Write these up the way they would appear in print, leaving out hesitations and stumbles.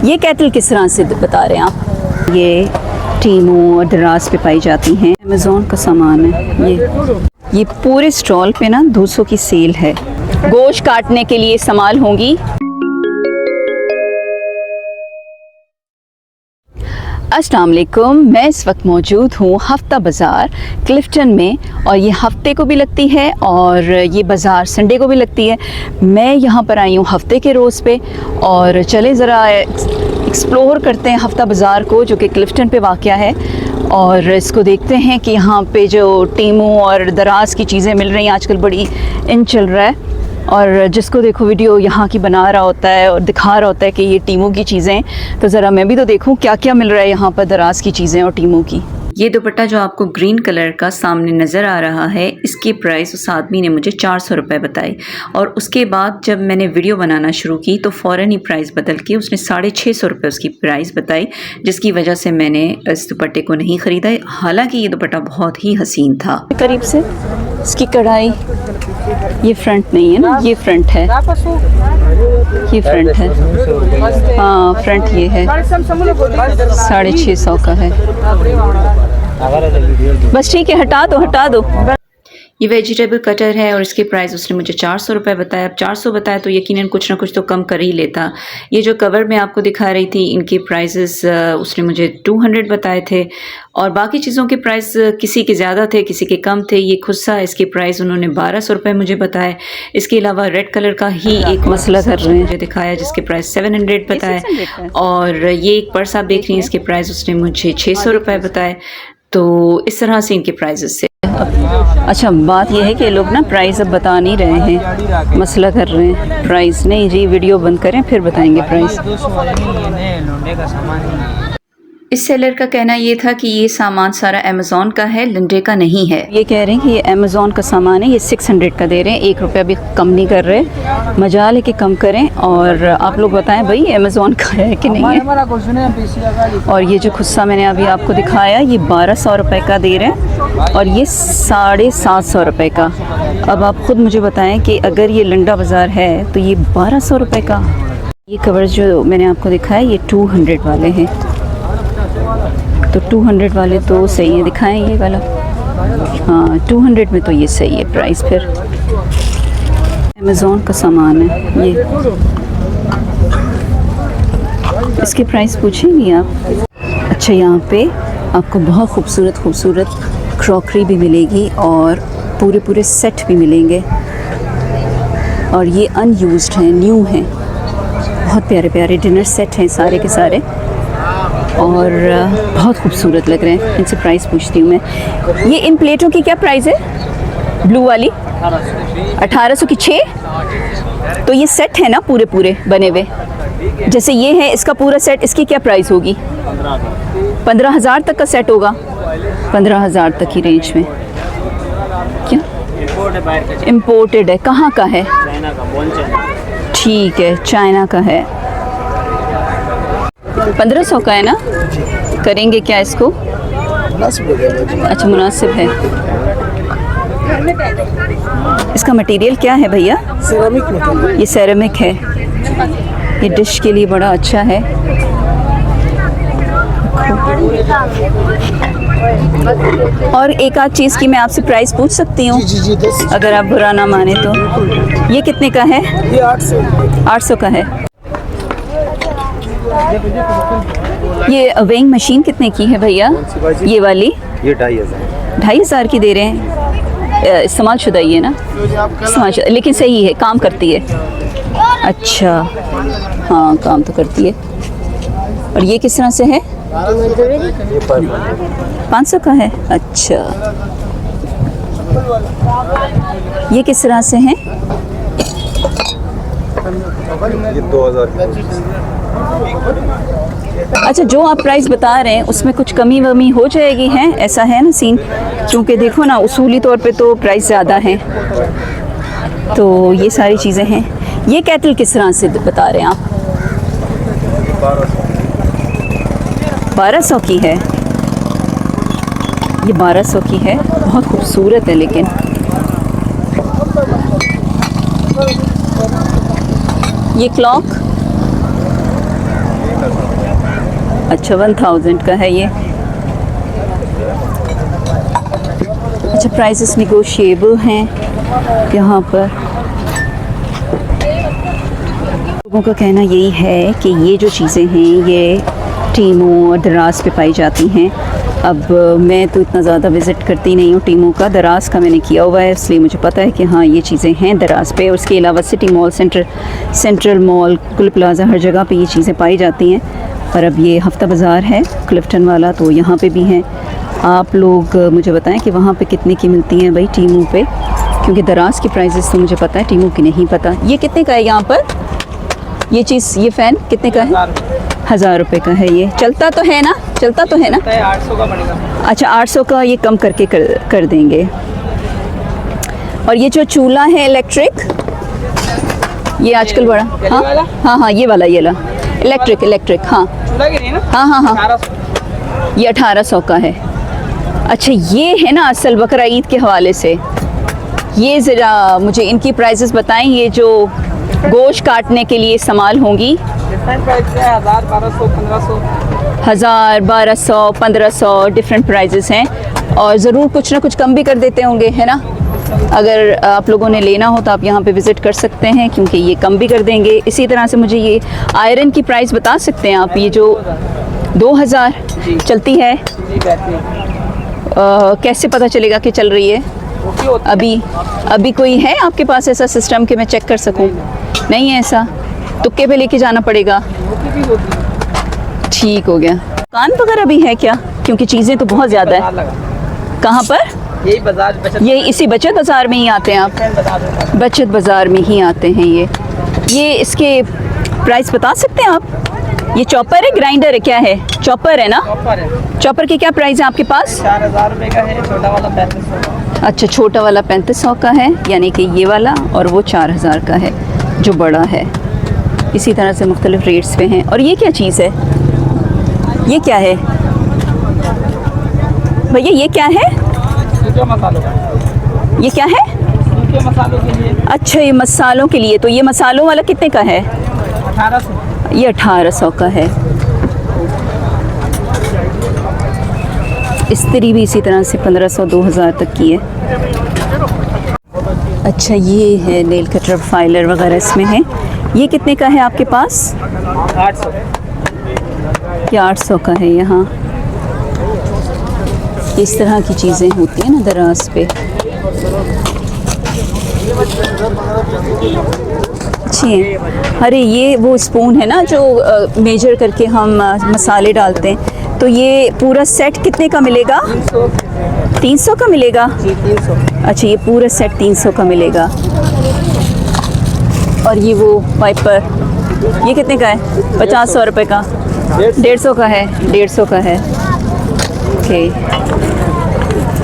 ये कैटल किस तरह से बता रहे हैं आप? ये टीमू और दराज पे पाई जाती हैं। अमेज़ॉन का सामान है ये पूरे स्टॉल पे ना 200 की सेल है। गोश्त काटने के लिए इस्तेमाल होंगी। अस्सलाम वालेकुम, मैं इस वक्त मौजूद हूँ हफ्ता बाज़ार क्लिफ्टन में और ये हफ्ते को भी लगती है और ये बाज़ार संडे को भी लगती है। मैं यहाँ पर आई हूँ हफ्ते के रोज़ पे और चले ज़रा एक्सप्लोर करते हैं हफ्ता बाज़ार को, जो कि क्लिफ्टन पे वाक़या है, और इसको देखते हैं कि यहाँ पे जो टीमू और दराज की चीज़ें मिल रही हैं। आजकल बड़ी इन चल रहा है और जिसको देखो वीडियो यहाँ की बना रहा होता है और दिखा रहा होता है कि ये टीमू की चीज़ें, तो ज़रा मैं भी तो देखूँ क्या क्या मिल रहा है यहाँ पर दराज की चीज़ें और टीमू की। ये दुपट्टा जो आपको ग्रीन कलर का सामने नज़र आ रहा है, इसकी प्राइस उस आदमी ने मुझे 400 रुपये बताई और उसके बाद जब मैंने वीडियो बनाना शुरू की तो फ़ौरन ही प्राइस बदल के उसने 650 रुपये उसकी प्राइस बताई, जिसकी वजह से मैंने इस दुपट्टे को नहीं ख़रीदा। हालांकि ये दुपट्टा बहुत ही हसीन था। करीब से इसकी कढ़ाई, ये फ्रंट नहीं है ना, ये फ्रंट है, ये फ्रंट है, हाँ फ्रंट ये है, 650 का है। बस ठीक है, हटा दो। ये वेजिटेबल कटर है और इसके प्राइस उसने मुझे 400 रुपये बताया। अब 400 बताया तो यकीनन कुछ ना कुछ तो कम कर ही लेता। ये जो कवर मैं आपको दिखा रही थी, इनके प्राइसेस उसने मुझे 200 बताए थे और बाकी चीज़ों के प्राइस किसी के ज़्यादा थे, किसी के कम थे। ये खुस्सा, इसके प्राइस उन्होंने 1200 रुपये मुझे बताए। इसके अलावा रेड कलर का ही एक मसला कर रहे हैं मुझे दिखाया, जिसके प्राइस 700 बताए। और ये एक पर्स आप देख रही हैं, इसके प्राइस उसने मुझे 600 रुपये बताए। तो इस तरह से इनके प्राइजेस से। अच्छा, बात यह है कि लोग ना प्राइस अब बता नहीं रहे हैं, मसला कर रहे हैं। प्राइस नहीं जी, वीडियो बंद करें फिर बताएंगे प्राइस। इस सेलर का कहना ये था कि ये सामान सारा अमेज़ॉन का है, लंडे का नहीं है। ये कह रहे हैं कि ये अमेज़ॉन का सामान है, ये 600 का दे रहे हैं, 1 रुपया भी कम नहीं कर रहे। मजाल है कि कम करें और आप लोग बताएं भाई अमेज़ॉन का है कि नहीं है। और ये जो खुस्सा मैंने अभी आपको दिखाया, ये 1200 रुपये का दे रहे हैं और ये 750 रुपये का। अब आप ख़ुद मुझे बताएँ कि अगर ये लंडा बाज़ार है तो ये 1200 रुपये का। ये कवर जो मैंने आपको दिखाया ये 200 वाले हैं, तो 200 वाले तो सही है, दिखाएं ये वाला। हाँ 200 में तो ये सही है प्राइस। फिर अमेज़ॉन का सामान है ये, इसके प्राइस पूछेंगी आप। अच्छा, यहाँ पे आपको बहुत खूबसूरत क्रॉकरी भी मिलेगी और पूरे सेट भी मिलेंगे और ये अनयूज्ड हैं, न्यू हैं। बहुत प्यारे डिनर सेट हैं सारे के सारे और बहुत खूबसूरत लग रहे हैं। इनसे प्राइस पूछती हूँ मैं। ये इन प्लेटों की क्या प्राइस है? ब्लू वाली 1800 की 6। तो ये सेट है ना पूरे बने हुए, जैसे ये है इसका पूरा सेट, इसकी क्या प्राइस होगी? 15,000 तक का सेट होगा, 15,000 तक की रेंज में। क्या इम्पोर्टेड है? कहाँ का है? ठीक है, चाइना का है। 1500 का है ना, करेंगे क्या इसको? अच्छा, मुनासिब है। इसका मटेरियल क्या है भैया? Ceramic material. ये सेरामिक है, ये डिश के लिए बड़ा अच्छा है। और एक आध चीज़ की मैं आपसे प्राइस पूछ सकती हूँ? जी, अगर आप बुरा ना माने तो। ये कितने का है? ये 800 का है। ये वेइंग मशीन कितने की है भैया? ये वाली ये 2,500। 2,500 की दे रहे हैं। इस्तेमाल शुदा ही है ना? इस्तेमाल शुदा, लेकिन सही है, काम करती है। अच्छा, हाँ काम तो करती है। और ये किस तरह से है? 500 का है। अच्छा, ये किस तरह से है? ये 2000। अच्छा, जो आप प्राइस बता रहे हैं उसमें कुछ कमी वमी हो जाएगी? हैं, ऐसा है ना सीन? क्योंकि देखो ना, उसूली तौर पे तो प्राइस ज़्यादा है, तो ये सारी चीज़ें हैं। ये कैटल किस तरह से बता रहे हैं आप? 1200 की है। ये 1200 की है, बहुत खूबसूरत है। लेकिन ये क्लॉक अच्छा 1000 का है ये। अच्छा प्राइसेस निगोशिएबल हैं यहाँ पर। लोगों का कहना यही है कि ये जो चीज़ें हैं ये टीमू और दराज पे पाई जाती हैं। अब मैं तो इतना ज़्यादा विज़िट करती नहीं हूँ टीमू का, दराज का मैंने किया हुआ है, इसलिए मुझे पता है कि हाँ ये चीज़ें हैं दराज पे। और उसके अलावा सिटी मॉल, सेंट्रल मॉल, कुल प्लाजा, हर जगह पे ये चीज़ें पाई जाती हैं। पर अब ये हफ्ता बाज़ार है क्लिफ्टन वाला, तो यहाँ पे भी हैं। आप लोग मुझे बताएं कि वहाँ पे कितने की मिलती हैं भाई टीमू पे, क्योंकि दराज की प्राइसेस तो मुझे पता है, टीमू की नहीं पता। ये कितने का है यहाँ पर? ये चीज़, ये फ़ैन कितने का है? 1000 रुपये का है ये। चलता तो है ना? चलता तो है ना? 800 का पड़ेगा। अच्छा 800 का ये कम करके कर देंगे। और ये जो चूल्हा है इलेक्ट्रिक, ये आजकल बड़ा, हाँ हाँ हाँ ये वाला इलेक्ट्रिक हाँ चूल्हा की नहीं ना? हाँ हाँ हाँ 1800। ये 1800 का है। अच्छा ये है ना असल बकरा ईद के हवाले से, ये ज़रा मुझे इनकी प्राइसेस बताएं। ये जो गोश्त काटने के लिए इस्तेमाल होंगी, डिफरेंट प्राइस है, 1000, 1200, 1500। 1000, 1200, 1500 डिफरेंट प्राइजेस हैं। और ज़रूर कुछ ना कुछ कम भी कर देते होंगे, है ना? अगर आप लोगों ने लेना हो तो आप यहाँ पे विज़िट कर सकते हैं, क्योंकि ये कम भी कर देंगे। इसी तरह से मुझे ये आयरन की प्राइस बता सकते हैं आप? ये जो 2000 चलती है, जी बेहतरीन। कैसे पता चलेगा कि चल रही है? ओके होती है। अभी कोई है आपके पास ऐसा सिस्टम कि मैं चेक कर सकूं? नहीं है ऐसा, तुक्के पे लेके जाना पड़ेगा। ओके भी होती है। ठीक हो गया। दुकान वगैरह भी है क्या? क्योंकि चीज़ें तो बहुत ज़्यादा है। बाजार लगा। कहाँ पर? यही बाजार बचत, ये इसी बचत बाज़ार में ही आते हैं आप? बाजार होता है। बचत बाज़ार में ही आते हैं ये इसके प्राइस बता सकते हैं आप? ये चॉपर है, ग्राइंडर है, क्या है? चॉपर है ना? ऑफर है। चॉपर की क्या प्राइस है आपके पास? 4000 रुपये का है, छोटा वाला 3500। अच्छा छोटा वाला 3500 का है, यानी कि ये वाला, और वो 4000 का है जो बड़ा है। इसी तरह से मुख्तलिफ रेट्स पे हैं। और ये क्या चीज़ है? ये क्या है भैया? ये क्या है? सूखे मसालों का। ये क्या है? सूखे मसालों के लिए अच्छा ये मसालों के लिए। तो ये मसालों वाला कितने का है? 1800। ये 1800 का है। इस्त्री भी इसी तरह से 1500, 2000 तक की है। अच्छा ये है नेल कटर, फाइलर वगैरह इसमें है। ये कितने का है आपके पास? 800। ये 800 का है यहाँ। इस तरह की चीज़ें होती हैं ना दराज पे। अच्छी हैं। अरे ये वो स्पून है ना जो मेजर करके हम मसाले डालते हैं। तो ये पूरा सेट कितने का मिलेगा? 300 का मिलेगा? जी 300। अच्छा ये पूरा सेट 300 का मिलेगा। और ये वो वाइपर, ये कितने का है? 50-100 रुपये का? 150 का है? 150 का है। ओके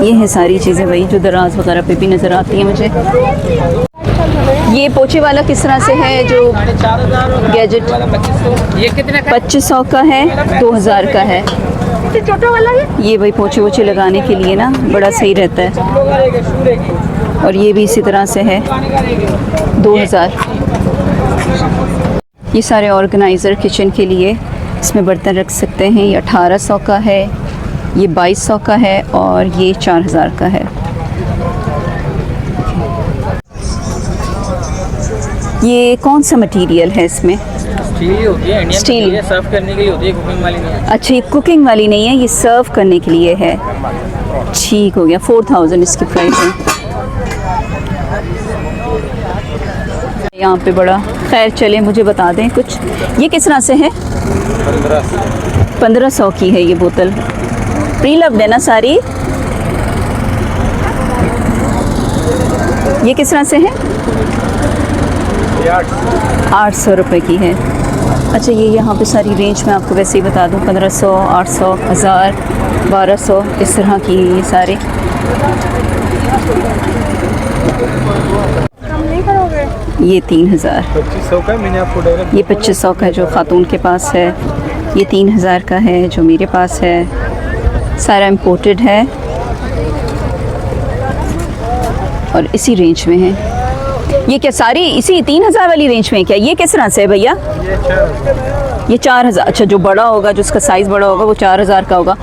ये है सारी चीज़ें भाई जो दराज वगैरह पे भी नज़र आती हैं मुझे। ये पोछे वाला किस तरह से है जो 4500 गैजेट? वाला 2500। ये कितने का? 2500 का है, 2000 का है। छोटा वाला है। ये भाई पोछे वोछे लगाने के लिए ना बड़ा सही रहता है। चप्पलों का रहेगा, शू रहेगी, और ये भी इसी तरह से है, पानी का रहेगा। 2000। ये सारे ऑर्गेनाइज़र किचन के लिए इसमें बर्तन रख सकते हैं। ये 1800 का है, ये 2200 का है, और ये 4000 का है। ये कौन सा मटेरियल है इसमें? स्टील होती है, इंडियन स्टील। होती है, सर्व करने के लिए होती है, कुकिंग वाली नहीं है। अच्छा ये कुकिंग वाली नहीं है, ये सर्व करने के लिए है। ठीक हो गया। 4000 इसकी प्राइस है। यहाँ पे बड़ा, खैर चले मुझे बता दें कुछ। ये किस तरह से है? 1500 की है ये बोतल। प्री लव्ड है ना सारी? ये किस तरह से है? 800 रुपये की है। अच्छा ये यहाँ पे सारी रेंज में आपको वैसे ही बता दूँ, 1500, 800, 1000, 1200 इस तरह की ये सारे। ये 3000। 2500 का मैंने आपको डायरेक्ट। ये 2500 का है जो खातून के पास है। ये 3000 का है जो मेरे पास है। सारा इम्पोर्टेड है और इसी रेंज में है। ये क्या सारी इसी 3000 वाली रेंज में है क्या? ये किस तरह से है भैया? ये 4000। ये 4000, अच्छा जो बड़ा होगा, जो उसका साइज़ बड़ा होगा वो 4000 का होगा।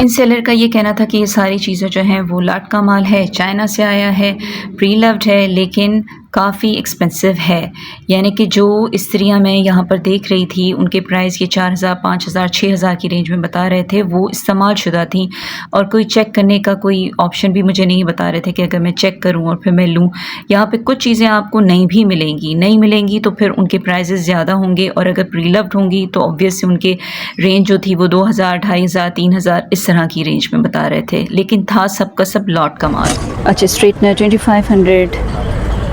इन सेलर का ये कहना था कि ये सारी चीज़ें जो हैं वो लाट का माल है, चाइना से आया है, प्री लव्ड है, लेकिन काफ़ी एक्सपेंसिव है। यानी कि जो इस्त्रियाँ मैं यहाँ पर देख रही थी उनके प्राइस ये 4000, 5000, 6000 की रेंज में बता रहे थे, वो इस्तेमाल शुदा थी और कोई चेक करने का कोई ऑप्शन भी मुझे नहीं बता रहे थे कि अगर मैं चेक करूँ और फिर मैं लूँ। यहाँ पे कुछ चीज़ें आपको नहीं भी मिलेंगी, नहीं मिलेंगी तो फिर उनके प्राइजेस ज़्यादा होंगे, और अगर प्री लव्ड होंगी तो ऑब्वियसली उनके रेंज जो थी वो 2000, 2500, 3000 इस तरह की रेंज में बता रहे थे, लेकिन था सबका सब लॉट का माल। अच्छा, स्ट्रेटनर 2500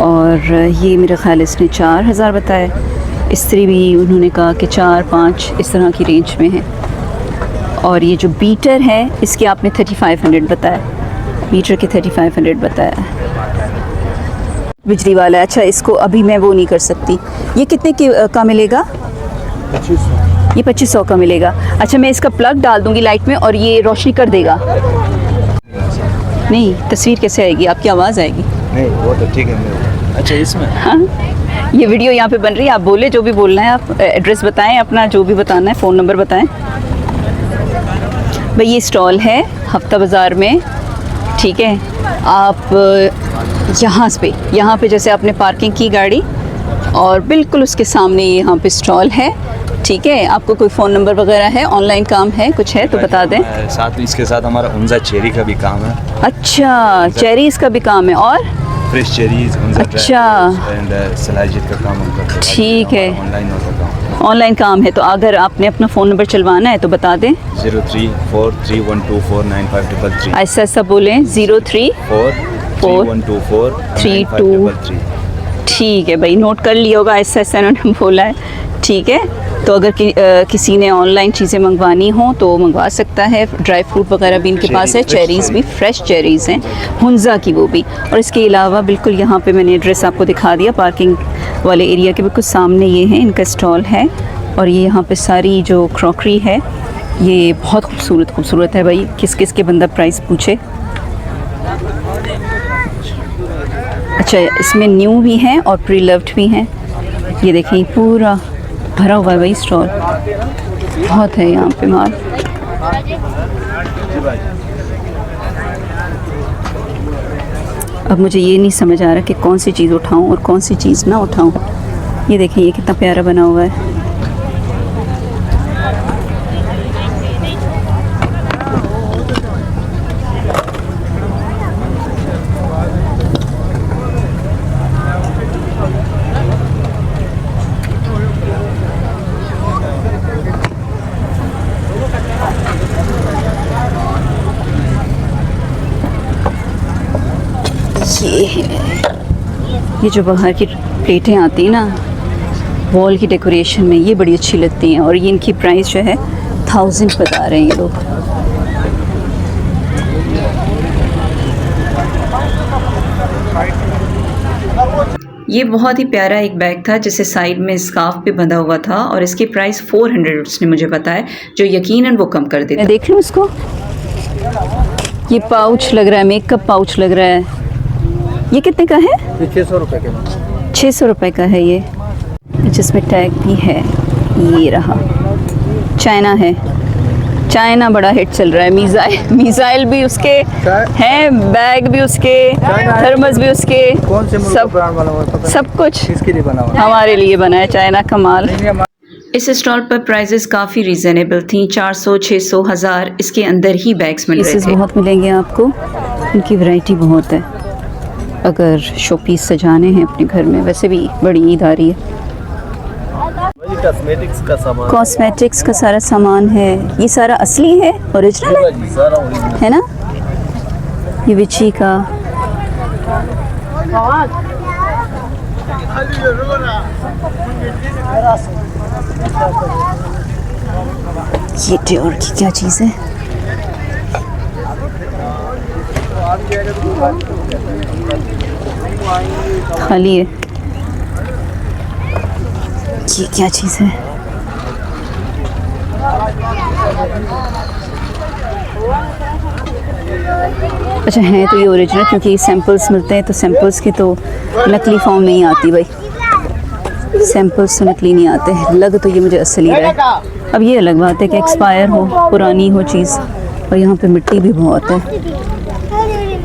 और ये मेरा ख्याल इसने 4000 बताया। इस्त्री भी उन्होंने कहा कि 4-5 इस तरह की रेंज में है। और ये जो बीटर है इसके आपने 3500 बताया, बीटर के 3500 बताया। बिजली वाला है, अच्छा इसको अभी मैं वो नहीं कर सकती। ये कितने का मिलेगा? 2500। ये 2500 का मिलेगा। अच्छा, मैं इसका प्लग डाल दूंगी लाइट में और ये रोशनी कर देगा। नहीं, तस्वीर कैसे आएगी? आपकी आवाज़ आएगी। नहीं वो तो ठीक है। अच्छा इसमें हाँ, ये वीडियो यहाँ पे बन रही है, आप बोले जो भी बोलना है, आप एड्रेस बताएं अपना, जो भी बताना है, फ़ोन नंबर बताएं। भाई ये स्टॉल है हफ्ता बाज़ार में, ठीक है। आप यहाँ पे जैसे आपने पार्किंग की गाड़ी और बिल्कुल उसके सामने यहाँ पे स्टॉल है, ठीक है। आपको कोई फ़ोन नंबर वगैरह है, ऑनलाइन काम है, कुछ है तो बता दें। साथ में इसके साथ हमारा उनजा चेरी का भी काम है। अच्छा, चेरीज़ का भी काम है और फ्रेश चेरीज, अच्छा एंड सलाइजित का काम उनका, ठीक है। ऑनलाइन होता काम, ऑनलाइन काम है। तो अगर आपने अपना फ़ोन नंबर चलवाना है तो बता दें। 0343124953। ऐसा ऐसा बोलें, 0343124953। ठीक है भाई, नोट कर लिया होगा, ऐसा ऐसा इन्होंने बोला है, ठीक है। तो अगर किसी ने ऑनलाइन चीज़ें मंगवानी हो तो मंगवा सकता है। ड्राई फ्रूट वगैरह भी इनके पास है, चेरीज़ भी, फ्रेश चेरीज़ हैं, हुंजा की वो भी। और इसके अलावा बिल्कुल यहाँ पे मैंने एड्रेस आपको दिखा दिया, पार्किंग वाले एरिया के बिल्कुल सामने ये है इनका स्टॉल है। और ये यहाँ पे सारी जो क्रॉकरी है ये बहुत खूबसूरत है भाई, किस किस के बंदा प्राइस पूछे। अच्छा, इसमें न्यू भी हैं और प्री लव्ड भी हैं। ये देखें पूरा भरा हुआ है भाई स्टॉल, बहुत है यहाँ पे माल। अब मुझे ये नहीं समझ आ रहा कि कौन सी चीज़ उठाऊं और कौन सी चीज़ ना उठाऊं। ये देखें ये कितना प्यारा बना हुआ है। ये जो बाहर की प्लेटें आती हैं ना वॉल की डेकोरेशन में, ये बड़ी अच्छी लगती हैं और ये इनकी प्राइस जो है 1000 बता रहे हैं ये लोग। ये बहुत ही प्यारा एक बैग था जिसे साइड में स्कार्फ पे बंधा हुआ था और इसकी प्राइस 400 उसने मुझे बताया, जो यकीनन वो कम कर देता। मैं देख लूँ इसको, ये पाउच लग रहा है, मेकअप पाउच लग रहा है। ये कितने का है? 600 रुपये का। 600 रुपये का है ये, जिसमें टैग भी है। ये रहा, चाइना है, चाइना बड़ा हिट चल रहा है। मिसाइल भी उसके हैं, बैग भी उसके, थर्मस भी उसके, कौन से मुल्क का ब्रांड बना हुआ है? सब कुछ किसके लिए बना हुआ है? हमारे लिए बना है, चाइना का माल। इस स्टॉल पर प्राइजेस काफ़ी रीज़नेबल थी, 400, 600, 1000 इसके अंदर ही बैग्स मिल रहे थे। बहुत मिलेंगे आपको, इनकी वैरायटी बहुत है अगर शोपीस सजाने हैं अपने घर में। वैसे भी बड़ी ईद आ रही है। कॉस्मेटिक्स का सारा सामान है, ये सारा असली है, ओरिजिनल है ना? ये विची का, ये डियोर की क्या चीज़ है? खाली है, ये क्या चीज़ है? अच्छा है तो ये ओरिजिनल, क्योंकि सैंपल्स मिलते हैं तो सैंपल्स की तो नकली फॉर्म नहीं आती भाई। सैंपल्स तो नकली नहीं आते हैं, लग तो ये मुझे असली रहा है। अब ये अलग बात है कि एक्सपायर हो, पुरानी हो चीज़, और यहाँ पे मिट्टी भी बहुत है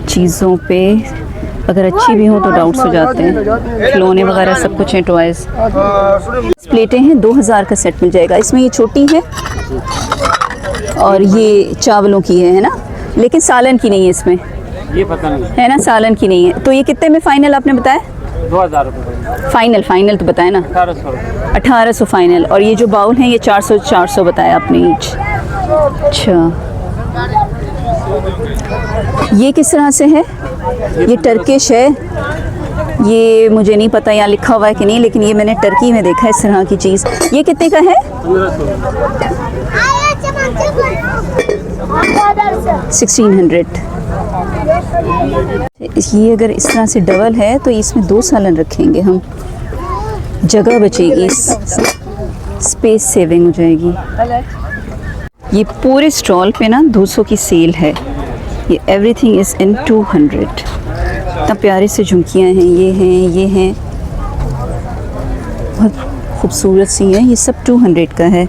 चीज़ों पे, अगर अच्छी भी हो तो डाउट्स हो जाते हैं। खिलौने वगैरह सब कुछ हैं, टॉयज़। प्लेटें हैं, 2000 का सेट मिल जाएगा। इसमें ये छोटी है और ये चावलों की है ना, लेकिन सालन की नहीं है इसमें, ये पता नहीं है ना, सालन की नहीं है। तो ये कितने में फाइनल आपने बताया? 2000 रुपये फाइनल तो बताया ना, 1800 1800 फाइनल। और ये जो बाउल हैं ये 400 बताया आपने ईच। अच्छा, ये किस तरह से है? ये टर्किश है, ये मुझे नहीं पता यहाँ लिखा हुआ है कि नहीं, लेकिन ये मैंने टर्की में देखा है इस तरह की चीज़। ये कितने का है? 1600। ये अगर इस तरह से डबल है तो इसमें 2 सालन रखेंगे हम, जगह बचेगी, स्पेस सेविंग हो जाएगी। ये पूरे स्टॉल पे ना 200 की सेल है। ये एवरीथिंग इज़ इन 200। इतना प्यारे से झुमकियाँ हैं, ये हैं बहुत खूबसूरत सी हैं। ये सब 200 का है,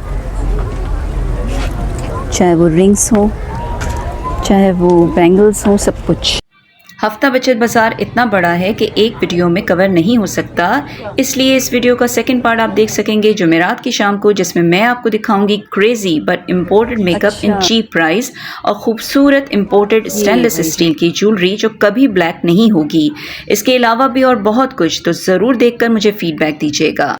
चाहे वो रिंग्स हो चाहे वो बैंगल्स हो, सब कुछ। हफ्ता बचत बाज़ार इतना बड़ा है कि एक वीडियो में कवर नहीं हो सकता, इसलिए इस वीडियो का सेकंड पार्ट आप देख सकेंगे जुमेरात की शाम को, जिसमें मैं आपको दिखाऊंगी crazy but imported makeup in cheap price और खूबसूरत इम्पोर्टेड स्टेनलेस स्टील की ज्वेलरी जो कभी ब्लैक नहीं होगी। इसके अलावा भी और बहुत कुछ, तो ज़रूर देखकर मुझे फीडबैक दीजिएगा।